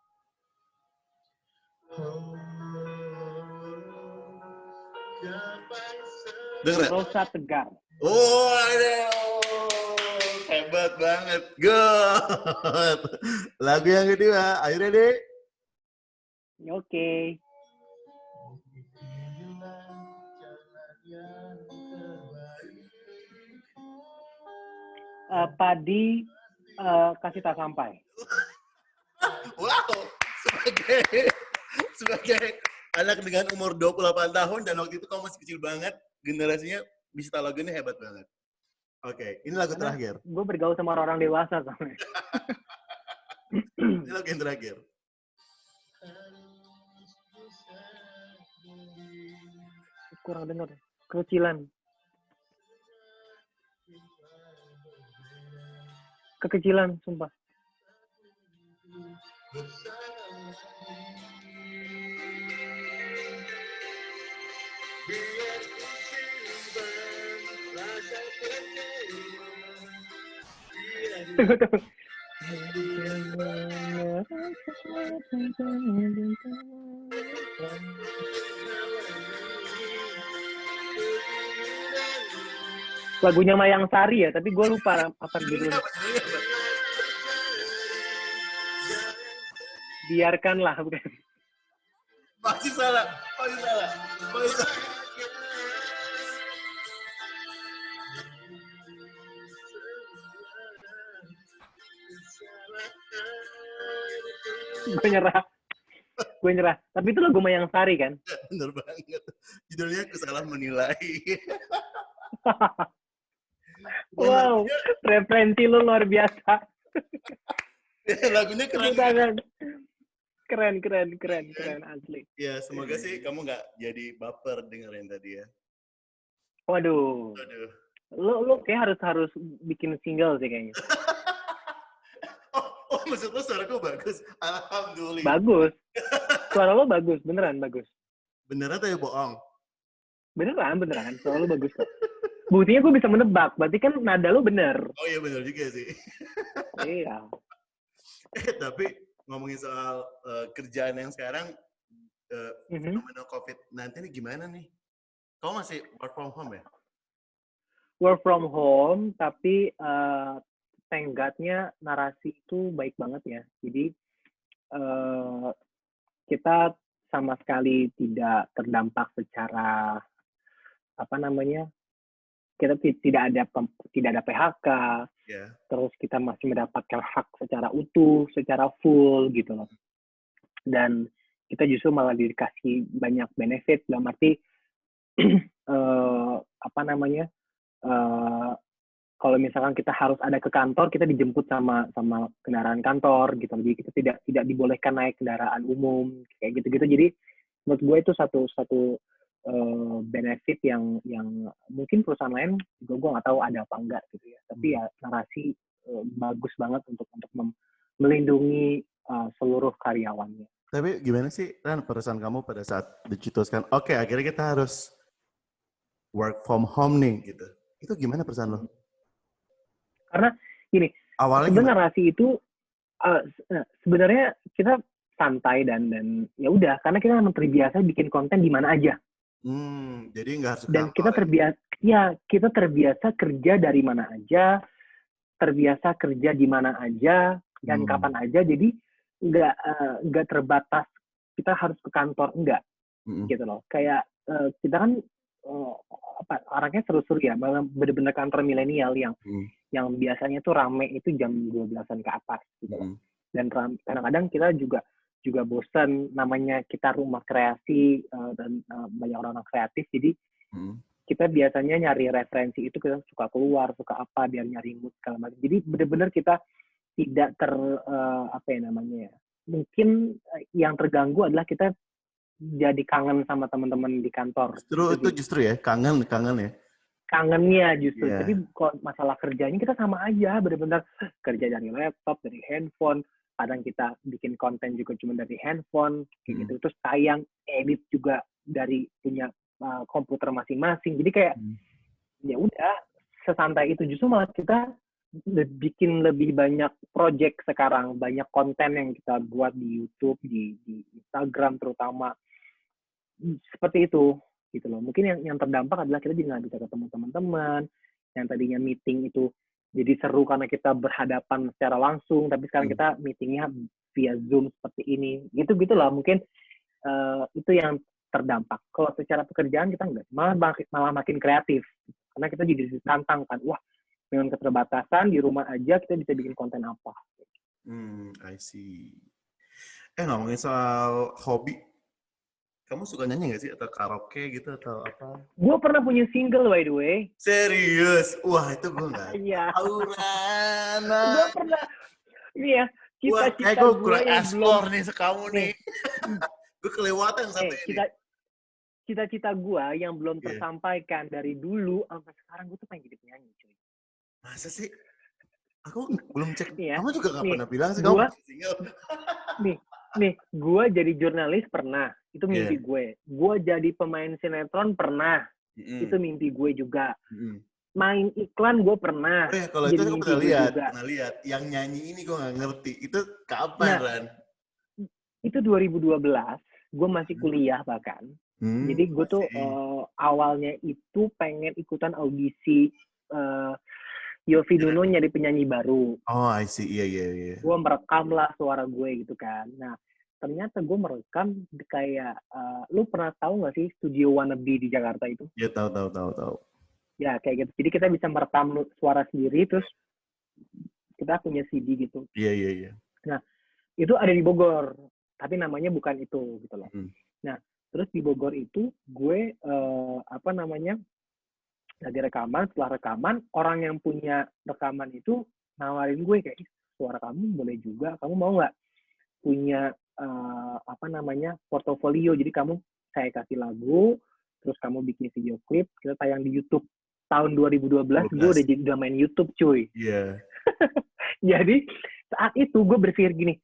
Dengar. Rosa Tegar. Oh, aduh. Hebat banget. Good. Lagu yang kedua, are you ready? Oke. Padi kasih tak sampai. Wow, sebagai anak dengan umur 28 tahun dan waktu itu kamu masih kecil banget, generasinya bisa tahu lagu ini hebat banget. Oke, ini lagu Karena terakhir. gue bergaul sama orang dewasa soalnya. Ini lagu yang terakhir. Kurang dengar. Kekecilan. Kekecilan, sumpah. Tunggu. Lagunya Mayang Sari ya, tapi gue lupa apa judulnya. Biarkanlah, bukan. Masih salah. Gue nyerah. Tapi itu lagu Mayang Sari kan? Bener banget. Judulnya Aku Salah Menilai. Wow, referensi lo luar biasa. Lagunya keren. Keren asli. Ya, semoga sih kamu nggak jadi baper dengerin tadi ya. Waduh. Lo kayak harus bikin single sih kayaknya. Oh, maksud lo suaraku bagus? Alhamdulillah. Bagus. Suara lo bagus, beneran bagus. Beneran atau ya bohong? Beneran. Suara lo bagus kok. Buktinya gue bisa menebak, berarti kan nada lo bener. Oh iya bener juga sih. Iya. Tapi ngomongin soal kerjaan yang sekarang, fenomena COVID-19 ini gimana nih? Kamu masih work from home ya? Work from home, tapi thank God-nya narasi itu baik banget ya. Jadi kita sama sekali tidak terdampak secara apa namanya, kita tidak ada PHK, terus kita masih mendapatkan hak secara utuh, secara full gitu loh. Dan kita justru malah dikasih banyak benefit, dalam arti apa namanya, kalau misalkan kita harus ada ke kantor, kita dijemput sama kendaraan kantor gitu. Jadi kita tidak dibolehkan naik kendaraan umum kayak gitu-gitu. Jadi menurut gue itu satu benefit yang mungkin perusahaan lain juga gue nggak tahu ada apa enggak gitu ya. Tapi ya narasi bagus banget untuk melindungi seluruh karyawannya. Tapi gimana sih Ran perusahaan kamu pada saat dicetuskan, oke, akhirnya kita harus work from home nih gitu. Itu gimana perusahaan lo? Karena gini, sebenarnya narasi itu sebenarnya kita santai dan ya udah, karena kita memang terbiasa bikin konten di mana aja. Jadi nggak harus dan kita terbiasa kita terbiasa kerja dari mana aja, terbiasa kerja di mana aja dan kapan aja. Jadi nggak terbatas kita harus ke kantor, enggak gitu loh. Kayak kita kan orangnya seru-seru ya, bener-bener kantor milenial yang biasanya tuh rame itu jam 12-an ke atas gitu loh. Dan kadang-kadang kita juga bosan, namanya kita rumah kreasi dan banyak orang-orang kreatif, jadi kita biasanya nyari referensi itu kita suka keluar, suka apa biar nyari mood segala macam. Jadi benar-benar kita tidak apa ya namanya ya. Mungkin yang terganggu adalah kita jadi kangen sama teman-teman di kantor. Justru ya, kangen ya. Kangennya justru. Yeah. Tapi kalau masalah kerjanya kita sama aja, benar-benar kerja dari laptop, dari handphone. Kadang kita bikin konten juga cuma dari handphone, kayak gitu. Terus tayang, edit juga dari punya komputer masing-masing. Jadi kayak ya udah sesantai itu. Justru malah kita bikin lebih banyak project sekarang, banyak konten yang kita buat di YouTube, di Instagram terutama. Seperti itu gitu loh. Mungkin yang terdampak adalah kita jadi nggak bisa ketemu teman-teman, yang tadinya meeting itu jadi seru karena kita berhadapan secara langsung, tapi sekarang kita meetingnya via Zoom seperti ini, gitu-gitulah. Mungkin itu yang terdampak. Kalau secara pekerjaan kita enggak, malah makin kreatif, karena kita jadi ditantang kan, wah dengan keterbatasan di rumah aja kita bisa bikin konten apa. I see. Ngomongin soal hobi, kamu suka nyanyi nggak sih? Atau karaoke gitu atau apa? Gue pernah punya single by the way. Serius? Wah itu gue nggak tahu, Rana. Gue pernah, ini ya, cita-cita gue kurang explore nih kamu nih. Gue kelewatan satu ini. Cita-cita gue yang belum tersampaikan dari dulu sampai sekarang, gue tuh pengen jadi penyanyi, cuy. Masa sih? Aku belum cek. Ya. Kamu juga nggak pernah bilang sih kamu single. Nih, gue jadi jurnalis pernah, itu mimpi gue. Gue jadi pemain sinetron pernah, itu mimpi gue juga. Main iklan gue pernah. Kalau itu aku pernah lihat. Yang nyanyi ini gue nggak ngerti. Itu kapan, Ran? Itu 2012. Gue masih kuliah bahkan. Jadi gue tuh awalnya itu pengen ikutan audisi Yovie Nuno nyari penyanyi baru. Oh, I see. Iya. Gue merekam lah suara gue gitu kan. Nah, ternyata gue merekam kayak, lu pernah tahu nggak sih Studio Wannabe di Jakarta itu? Iya, tahu. Ya, kayak gitu. Jadi kita bisa merekam suara sendiri, terus kita punya CD gitu. Iya. Nah, itu ada di Bogor. Tapi namanya bukan itu, gitu loh. Nah, terus di Bogor itu, gue, lagi rekaman, setelah rekaman, orang yang punya rekaman itu nawarin gue kayak, suara kamu boleh juga, kamu mau nggak punya portofolio, jadi saya kasih lagu, terus kamu bikin video klip, kita tayang di YouTube. Tahun 2012 gue udah main YouTube, cuy. Iya. Jadi saat itu gue berpikir gini,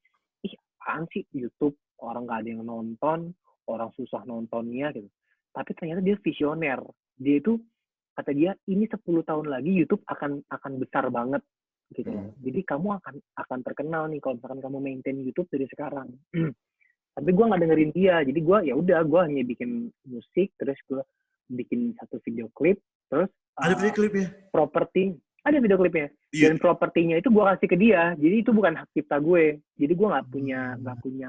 apaan sih YouTube, orang nggak ada yang nonton, orang susah nontonnya gitu. Tapi ternyata dia visioner. Dia itu, kata dia, ini 10 tahun lagi YouTube akan besar banget gitu. Jadi kamu akan terkenal nih kalau misalkan kamu maintain YouTube dari sekarang. Tapi gue nggak dengerin dia. Jadi gue hanya bikin musik, terus gue bikin satu video klip, terus ada video klipnya? Ada video klipnya. Dan propertinya itu gue kasih ke dia. Jadi itu bukan hak cipta gue. Jadi gue nggak punya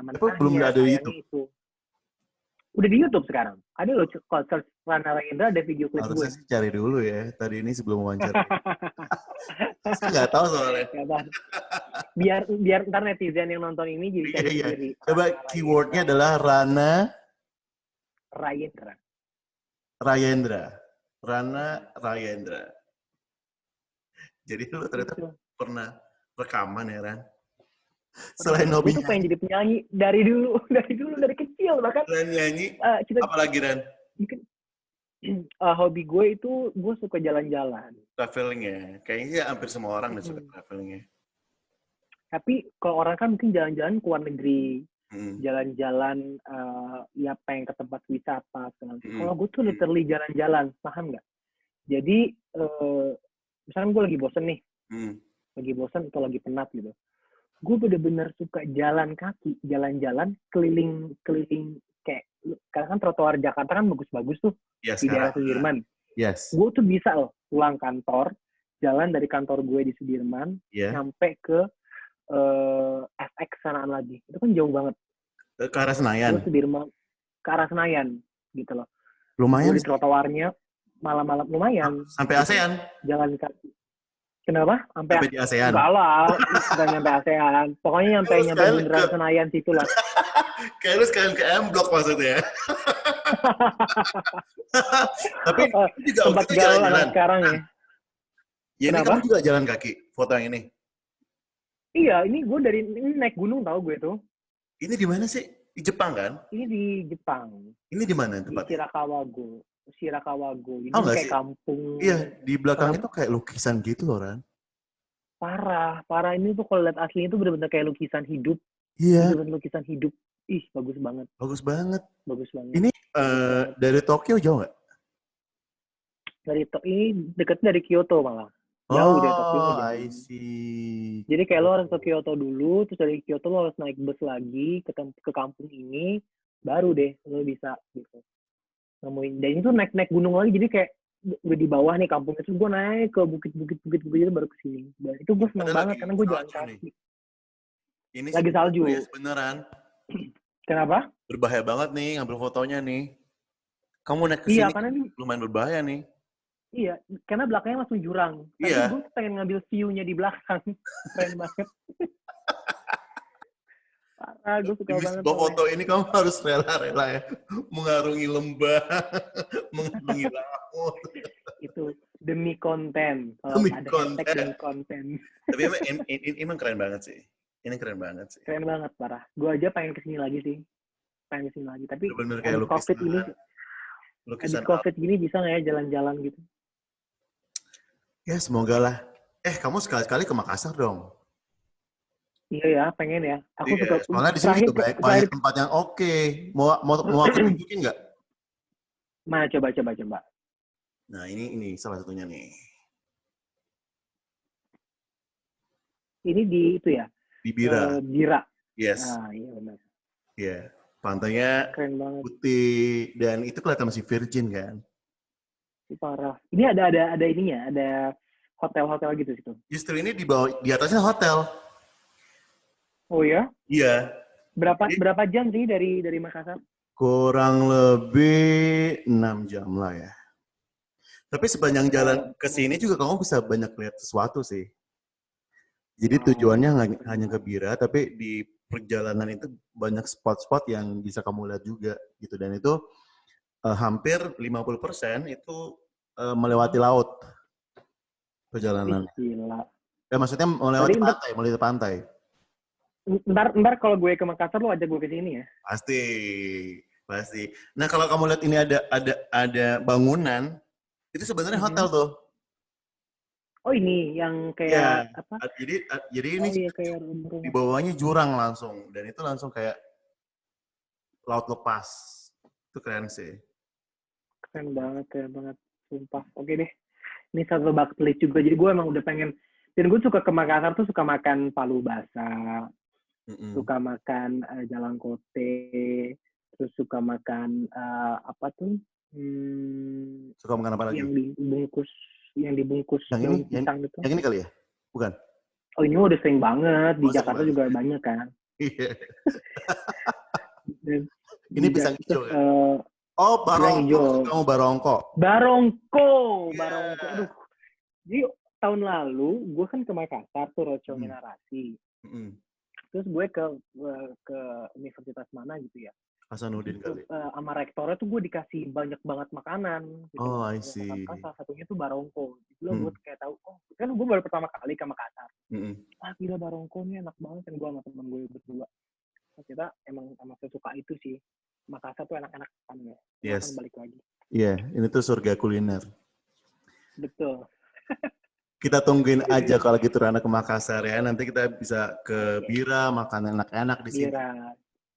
manfaatnya. Belum ada di YouTube? Itu. Udah di YouTube sekarang. Ada loh, kalau search Rana Rayendra ada video klip gue. Harusnya cari dulu ya, tadi ini sebelum wawancara. Saya nggak tahu soalnya. Biar ntar netizen yang nonton ini jadi cari sendiri. Coba keywordnya adalah Rana Rayendra. Jadi lu ternyata pernah rekaman ya, Ran? Selain hobinya. Gue tuh pengen jadi penyanyi dari kecil bahkan. Selain nyanyi, apalagi, Ran? Hobi gue itu, gue suka jalan-jalan. Traveling ya? Kayaknya hampir semua orang suka traveling ya. Tapi kalau orang kan mungkin jalan-jalan ke luar negeri. Jalan-jalan, pengen ke tempat wisata. Kalau gue tuh literally jalan-jalan, paham nggak? Jadi, misalkan gue lagi bosen nih. Lagi bosen atau lagi penat gitu. Gue bener-bener suka jalan kaki, jalan-jalan keliling kayak, karena kan trotoar Jakarta kan bagus-bagus tuh di daerah Sudirman. Yes. Gue tuh bisa loh pulang kantor, jalan dari kantor gue di Sudirman, sampai ke FX sanaan lagi. Itu kan jauh banget. Ke arah Senayan? Gue Sudirman, ke arah Senayan gitu loh. Lumayan. Gue di trotoarnya malam-malam lumayan. Sampai ASEAN? Jalan kaki. Kenapa? Sampai Sampai di ASEAN. enggak lah, enggak nyampe ASEAN. Pokoknya nyampe Kayak lu nyampe sekalian bundaran Senayan situ lah. kayak lu sekalian ke M Block maksudnya. Tapi Oh, itu juga waktu tempat itu gaul anak jalan-jalan. sekarang ya. Ya ini kamu Kenapa? juga jalan kaki foto yang ini. Iya, ini gue dari ini naik gunung tau gue tuh. Ini di mana sih? Di Jepang kan? Ini di Jepang, Ini di mana di tempatnya? Shirakawago. Shirakawago. Tahu Ini nggak kayak sih? kampung. Iya, di belakang Kenapa? itu kayak lukisan gitu loh, Ran. Parah, parah ini tuh kalau lihat aslinya tuh bener-bener kayak lukisan hidup. Iya, Bener-bener lukisan hidup. Ih, bagus banget. bagus banget. Bagus banget. Ini Bagus banget. dari Tokyo jauh nggak? Ini deketnya dari Kyoto malah. Jauh dari Tokyo Oh, jauh. I see. Jadi kayak lo harus ke Kyoto dulu, terus dari Kyoto lo harus naik bus lagi ke kampung ini, baru deh lo bisa gitu nemuin. Dan itu naik gunung lagi, jadi kayak udah di bawah nih kampungnya, terus gue naik ke bukit-bukit itu baru ke sini. Dan itu gue seneng Padahal banget lagi karena gue jalan salju nih. kaki. Ini sih Lagi salju. ya beneran. Kenapa? Berbahaya banget nih ngambil fotonya nih. Kamu naik ke Iya, sini karena ini lumayan berbahaya nih. iya, karena belakangnya langsung jurang. Tapi Iya. gue pengen ngambil view-nya di belakang. Keren banget. Parah, gue suka Demi banget sebuah soalnya. foto ini kamu harus rela-rela ya. Mengarungi lembah, mengarungi laut. Itu demi konten. Kalau Demi ada hashtag konten. demi konten. Tapi emang keren banget sih. Ini keren banget sih. Keren banget, parah. Gue aja pengen kesini lagi sih. Pengen kesini lagi. Tapi Bener-bener kayak habis COVID ini, habis lukisan COVID gini bisa nggak ya jalan-jalan gitu? ya semoga lah. Kamu sekali-kali ke Makassar dong. Iya ya, pengen ya. Aku suka, Iya, soalnya di sini terakhir, juga banyak terakhir, tempat yang oke. Mau aku tunjukin nggak? mana coba. Nah, ini salah satunya nih. Ini di itu ya, Di Bira. Bira. Yes. Nah, iya benar. Iya. Pantainya Keren banget. putih dan itu kelihatan masih virgin kan. Parah. Ini ada ininya, ada hotel-hotel gitu situ. Justru ini di atasnya hotel. Oh ya? Iya. Jadi Berapa jam sih dari Makassar? kurang lebih 6 jam lah ya. Tapi sepanjang jalan ke sini juga kamu bisa banyak lihat sesuatu sih. Jadi tujuannya hanya ke Bira, tapi di perjalanan itu banyak spot-spot yang bisa kamu lihat juga gitu. Dan itu hampir 50% itu melewati laut Ih, perjalanan. gila. Maksudnya Berarti melewati pantai. ntar kalau gue ke Makassar lo ajak gue ke sini ya? Pasti, pasti. Nah kalau kamu lihat ini ada bangunan, itu sebenarnya hotel tuh. Oh ini yang Ya, kayak apa? jadi ini Oh iya kayak di rumah-rumah. bawahnya jurang langsung, dan itu langsung kayak laut lepas. Itu keren sih. Keren banget. Sumpah. Oke deh. Ini satu bucket list juga. Jadi gue emang udah pengen. Dan gue suka ke Makassar tuh suka makan palu basah. Suka makan jalang kote. Terus suka makan apa tuh? Suka makan apa lagi? Yang dibungkus daun pisang gitu. Yang ini kali ya? Bukan? Oh ini udah sering banget. Di Jakarta juga banyak kan. Iya. Dan Ini pisang hijau kan? barongko. Kamu barongko. Barongko. Aduh. Jadi tahun lalu gue kan ke Makassar tuh roadshow narasi. Terus gue ke universitas mana gitu ya. Hasanuddin kali. Sama rektornya tuh gue dikasih banyak banget makanan. Gitu. Oh, I see. Kan salah satunya tuh barongko. Jadi gue kayak tahu, kan gue baru pertama kali ke Makassar. Gila barongko nih enak banget kan gue sama temen gue berdua. Kita emang sama sesuka itu sih. Makassar tuh enak-enak kan ya. Yes. Balik lagi. Iya, ini tuh surga kuliner. Betul. Kita tungguin aja kalau gitu Rana ke Makassar ya. Nanti kita bisa ke Bira, makan enak-enak di sini. Bira.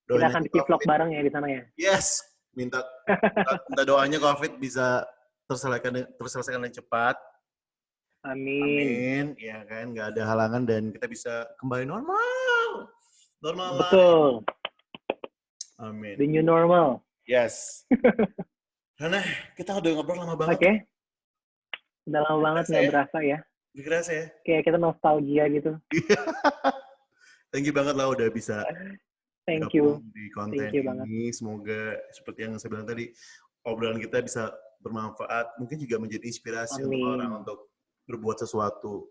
Kita akan bikin vlog bareng ya di sana ya. Yes, minta doanya COVID bisa terselesaikan dengan cepat. Amin. Ya kan, nggak ada halangan dan kita bisa kembali normal. Betul. Amin. The new normal. Yes. Karena kita udah ngobrol lama banget. Oke. Udah lama banget nggak berasa ya. Berasa ya. Kayak kita nostalgia gitu. Thank you banget lah udah bisa. Thank you. Di konten ini. Banget. Semoga seperti yang saya bilang tadi, obrolan kita bisa bermanfaat. Mungkin juga menjadi inspirasi untuk orang untuk berbuat sesuatu.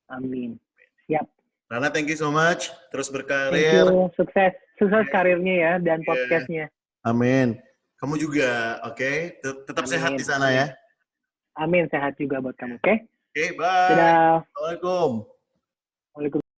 Amin. Siap. Rana, thank you so much. Terus Thank berkarir. you. Sukses Yeah. karirnya ya dan Yeah. podcastnya. Amin. Kamu juga, oke? Tetap sehat di sana ya. Amin, sehat juga buat kamu, oke? Oke, bye. Dadah. Assalamualaikum.